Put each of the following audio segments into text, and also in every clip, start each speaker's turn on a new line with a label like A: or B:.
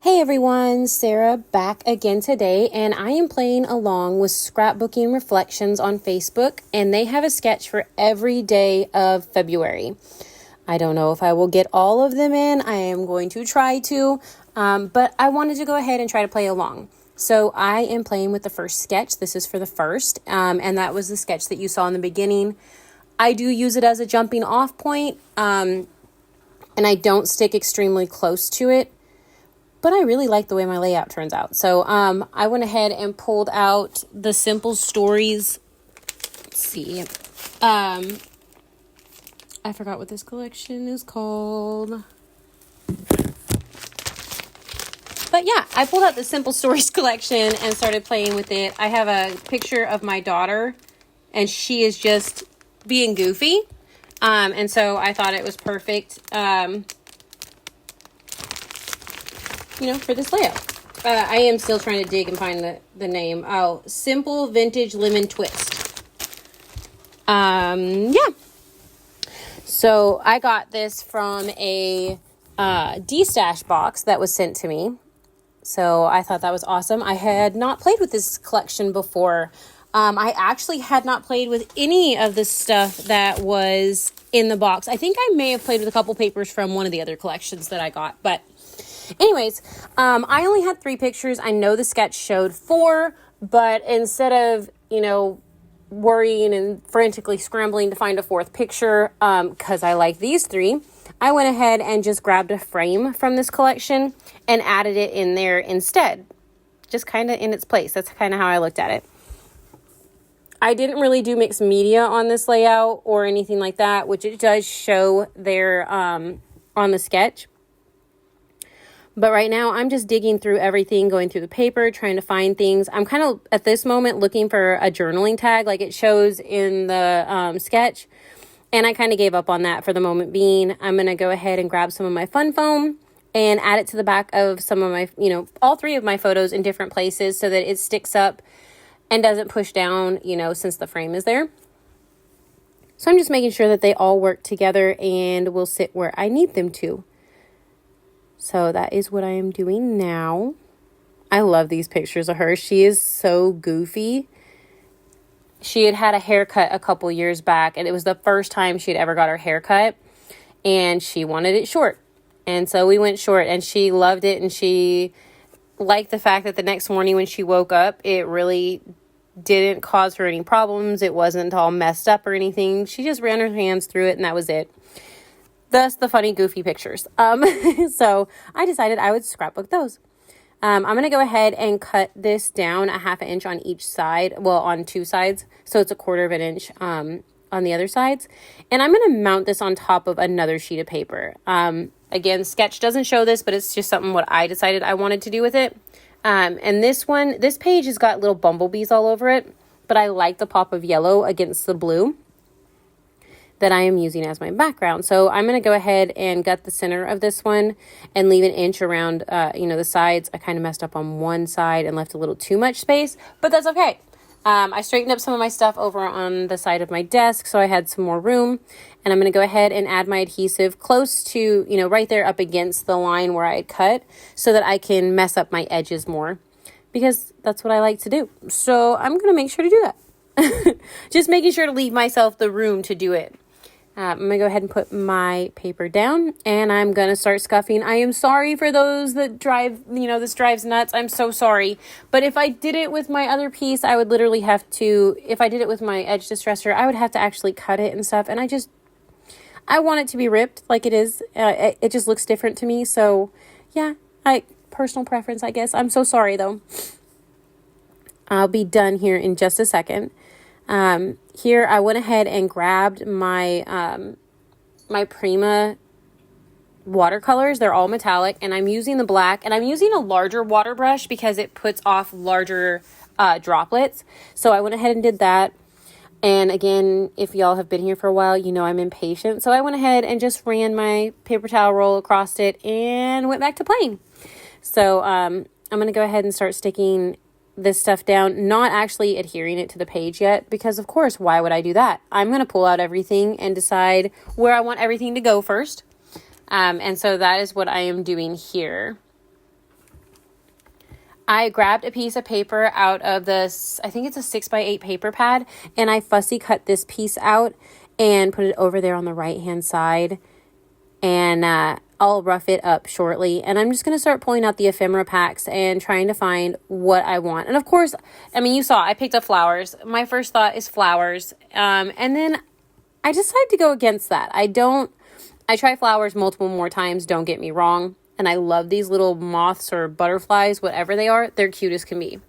A: Hey everyone, Sarah back again today, and I am playing along with Scrapbooking Reflections on Facebook, and they have a sketch for every day of February. I don't know if I will get all of them in. I am going to try to, but I wanted to go ahead and try to play along. So I am playing with the first sketch. This is for the first, and that was the sketch that you saw in the beginning. I do use it as a jumping off point, and I don't stick extremely close to it. But I really like the way my layout turns out. So I went ahead and pulled out the Simple Stories. Let's see. I forgot what this collection is called. But yeah, I pulled out the Simple Stories collection and started playing with it. I have a picture of my daughter, and she is just being goofy. And so I thought it was perfect. For this layout. I am still trying to dig and find the name. Oh, Simple Vintage Lemon Twist. Yeah. So I got this from a D-Stash box that was sent to me. So I thought that was awesome. I had not played with this collection before. I actually had not played with any of the stuff that was in the box. I think I may have played with a couple papers from one of the other collections that I got, but anyways, I only had 3 pictures. I know the sketch showed 4, but instead of, worrying and frantically scrambling to find a 4th picture, because I like these 3, I went ahead and just grabbed a frame from this collection and added it in there instead. Just kind of in its place. That's kind of how I looked at it. I didn't really do mixed media on this layout or anything like that, which it does show there on the sketch. But right now, I'm just digging through everything, going through the paper, trying to find things. I'm kind of, at this moment, looking for a journaling tag like it shows in the sketch. And I kind of gave up on that for the moment being. I'm going to go ahead and grab some of my fun foam and add it to the back of some of my, all 3 of my photos in different places so that it sticks up and doesn't push down, since the frame is there. So I'm just making sure that they all work together and will sit where I need them to. So that is what I am doing now. I love these pictures of her. She is so goofy. She had a haircut a couple years back, and it was the first time she had ever got her haircut, and she wanted it short. And so we went short, and she loved it, and she liked the fact that the next morning when she woke up, it really didn't cause her any problems. It wasn't all messed up or anything. She just ran her hands through it, and that was it. Thus the funny, goofy pictures. So I decided I would scrapbook those. I'm going to go ahead and cut this down a 1/2 inch on each side. Well, on 2 sides. So it's 1/4 inch on the other sides. And I'm going to mount this on top of another sheet of paper. Again, sketch doesn't show this, but it's just something what I decided I wanted to do with it. And this page has got little bumblebees all over it. But I like the pop of yellow against the blue that I am using as my background. So I'm going to go ahead and gut the center of this one and leave an inch around, the sides. I kind of messed up on one side and left a little too much space, but that's okay. I straightened up some of my stuff over on the side of my desk, so I had some more room. And I'm going to go ahead and add my adhesive close to, right there up against the line where I had cut so that I can mess up my edges more because that's what I like to do. So I'm going to make sure to do that. Just making sure to leave myself the room to do it. I'm going to go ahead and put my paper down, and I'm going to start scuffing. I am sorry for those that this drives nuts. I'm so sorry. But if I did it with my other piece, I would literally have to, if I did it with my edge distresser, I would have to actually cut it and stuff. And I want it to be ripped like it is. It just looks different to me. So yeah, personal preference, I guess. I'm so sorry though. I'll be done here in just a second. Here I went ahead and grabbed my my Prima watercolors. They're all metallic, and I'm using the black, and I'm using a larger water brush because it puts off larger droplets. So I went ahead and did that. And again, if y'all have been here for a while, I'm impatient. So I went ahead and just ran my paper towel roll across it and went back to playing. So I'm going to go ahead and start sticking this stuff down, not actually adhering it to the page yet, because of course, why would I do that? I'm going to pull out everything and decide where I want everything to go first. And so that is what I am doing here. I grabbed a piece of paper out of this, I think it's a 6x8 paper pad, and I fussy cut this piece out and put it over there on the right-hand side, and I'll rough it up shortly. And I'm just going to start pulling out the ephemera packs and trying to find what I want. And of course, I mean, you saw I picked up flowers. My first thought is flowers, and then I decided to go against that. I try flowers multiple more times, don't get me wrong. And I love these little moths or butterflies, whatever they are. They're cute as can be.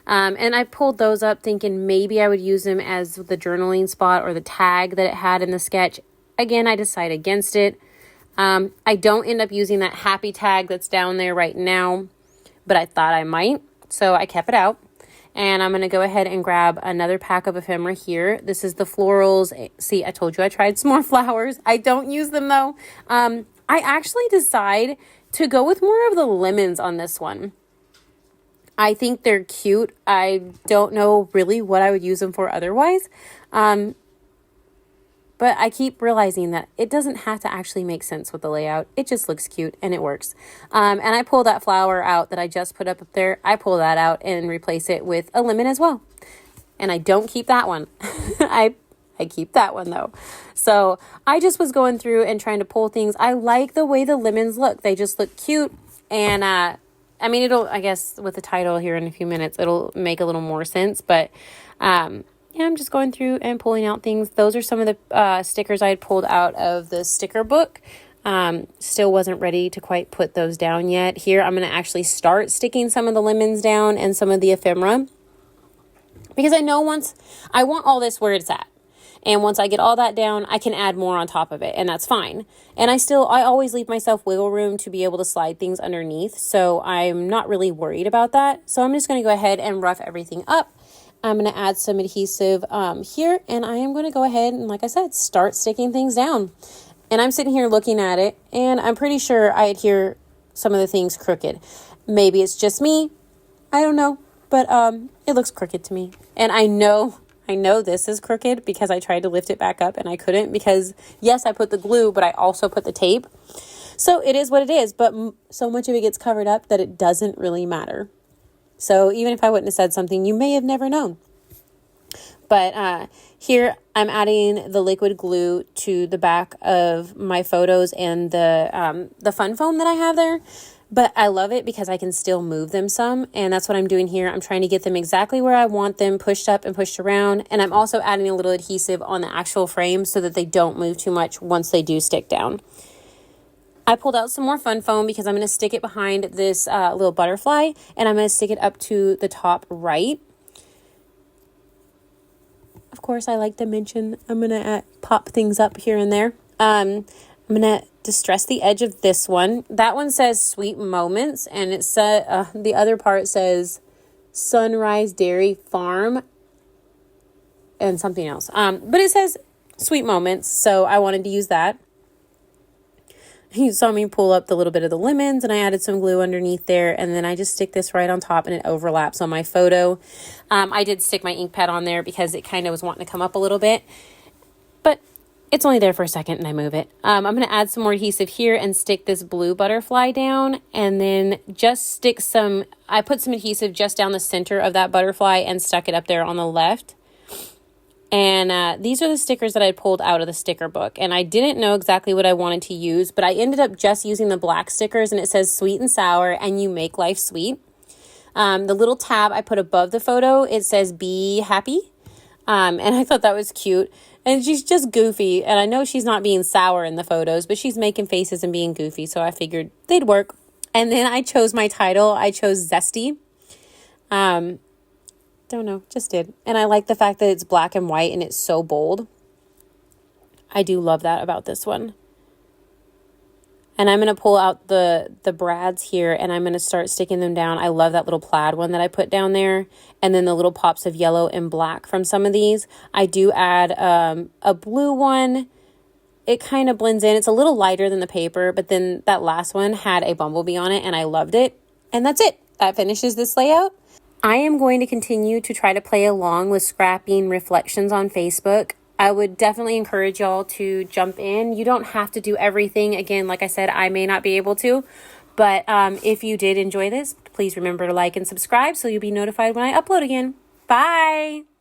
A: And I pulled those up thinking maybe I would use them as the journaling spot or the tag that it had in the sketch. Again, I decide against it. I don't end up using that happy tag that's down there right now, but I thought I might. So I kept it out. And I'm going to go ahead and grab another pack of ephemera here. This is the florals. See, I told you I tried some more flowers. I don't use them though. I actually decide to go with more of the lemons on this one. I think they're cute. I don't know really what I would use them for otherwise. But I keep realizing that it doesn't have to actually make sense with the layout. It just looks cute and it works. And I pull that flower out that I just put up there. I pull that out and replace it with a lemon as well. And I don't keep that one. I keep that one though. So I just was going through and trying to pull things. I like the way the lemons look. They just look cute. And I mean, I guess with the title here in a few minutes, it'll make a little more sense. But yeah, I'm just going through and pulling out things. Those are some of the stickers I had pulled out of the sticker book. Still wasn't ready to quite put those down yet. Here, I'm going to actually start sticking some of the lemons down and some of the ephemera. Because I know I want all this where it's at. And once I get all that down, I can add more on top of it, and that's fine. And I always leave myself wiggle room to be able to slide things underneath, so I'm not really worried about that. So I'm just going to go ahead and rough everything up. I'm going to add some adhesive here, and I am going to go ahead and, like I said, start sticking things down. And I'm sitting here looking at it, and I'm pretty sure I adhere some of the things crooked. Maybe it's just me. I don't know, but it looks crooked to me. And I know this is crooked because I tried to lift it back up and I couldn't because, yes, I put the glue, but I also put the tape. So it is what it is, but so much of it gets covered up that it doesn't really matter. So even if I wouldn't have said something, you may have never known. But here I'm adding the liquid glue to the back of my photos and the fun foam that I have there. But I love it because I can still move them some. And that's what I'm doing here. I'm trying to get them exactly where I want them, pushed up and pushed around. And I'm also adding a little adhesive on the actual frame so that they don't move too much once they do stick down. I pulled out some more fun foam because I'm going to stick it behind this little butterfly. And I'm going to stick it up to the top right. Of course, I like to mention I'm going to pop things up here and there. I'm going to distress the edge of this one. That one says Sweet Moments, and it said the other part says Sunrise Dairy Farm and something else. But it says Sweet Moments, so I wanted to use that. You saw me pull up the little bit of the lemons, and I added some glue underneath there, and then I just stick this right on top, and it overlaps on my photo. I did stick my ink pad on there because it kind of was wanting to come up a little bit, but it's only there for a second and I move it. I'm going to add some more adhesive here and stick this blue butterfly down, and then just stick I put some adhesive just down the center of that butterfly and stuck it up there on the left. And these are the stickers that I pulled out of the sticker book, and I didn't know exactly what I wanted to use, but I ended up just using the black stickers, and it says sweet and sour and you make life sweet. The little tab I put above the photo, it says be happy. And I thought that was cute. And she's just goofy. And I know she's not being sour in the photos, but she's making faces and being goofy. So I figured they'd work. And then I chose my title. I chose Zesty. Don't know, just did. And I like the fact that it's black and white and it's so bold. I do love that about this one. And I'm going to pull out the brads here, and I'm going to start sticking them down. I love that little plaid one that I put down there. And then the little pops of yellow and black from some of these. I do add a blue one. It kind of blends in. It's a little lighter than the paper, but then that last one had a bumblebee on it, and I loved it. And that's it. That finishes this layout. I am going to continue to try to play along with Scrapping Reflections on Facebook. I would definitely encourage y'all to jump in. You don't have to do everything. Again, like I said, I may not be able to, But if you did enjoy this, please remember to like and subscribe so you'll be notified when I upload again. Bye!